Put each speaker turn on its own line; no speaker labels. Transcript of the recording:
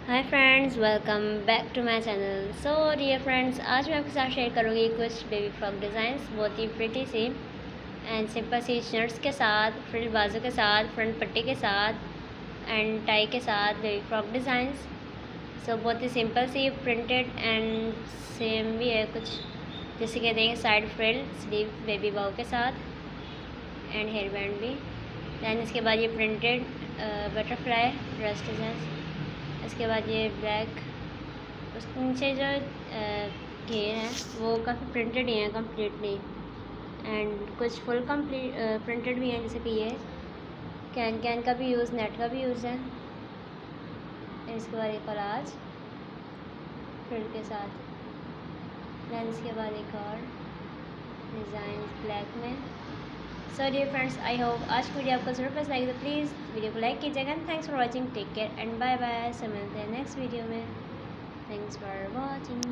Hi friends, welcome back to my channel. So dear friends, आज मैं आपके साथ शेयर करूँगी कुछ बेबी फ्रॉक डिज़ाइंस, बहुत ही प्रिटी सी एंड सिंपल सी शर्ट्स के साथ, फ्रिल बाजू के साथ, फ्रंट पट्टी के साथ एंड टाई के साथ बेबी फ्रॉक डिज़ाइंस। सो बहुत ही सिंपल सी, प्रिंटेड एंड सेम भी है कुछ, जैसे कि देंगे साइड फ्रिल, स्लीव बेबी बाउ के साथ एंड हेयर बैंड भी। दैन इसके बाद ये प्रिंटेड बटरफ्लाई ड्रेस डिज़ाइन। इसके बाद ये ब्लैक, उसके नीचे जो घेर है वो काफ़ी प्रिंटेड ही है कम्प्लीटली एंड कुछ फुल कम्प्लीट प्रिंटेड भी हैं, जैसे कि ये कैन का भी यूज़, नेट का भी यूज़ है। इसके बाद एक और आज फ्रिल के साथ, दैन इसके बाद एक और डिज़ाइन ब्लैक में। So dear friends, I hope आज की वीडियो आपको ज़रूर पसंद आएगी, तो प्लीज़ वीडियो को लाइक कीजिएगा and thanks for watching. Take care and bye bye. से मिलते हैं नेक्स्ट वीडियो में। Thanks for watching.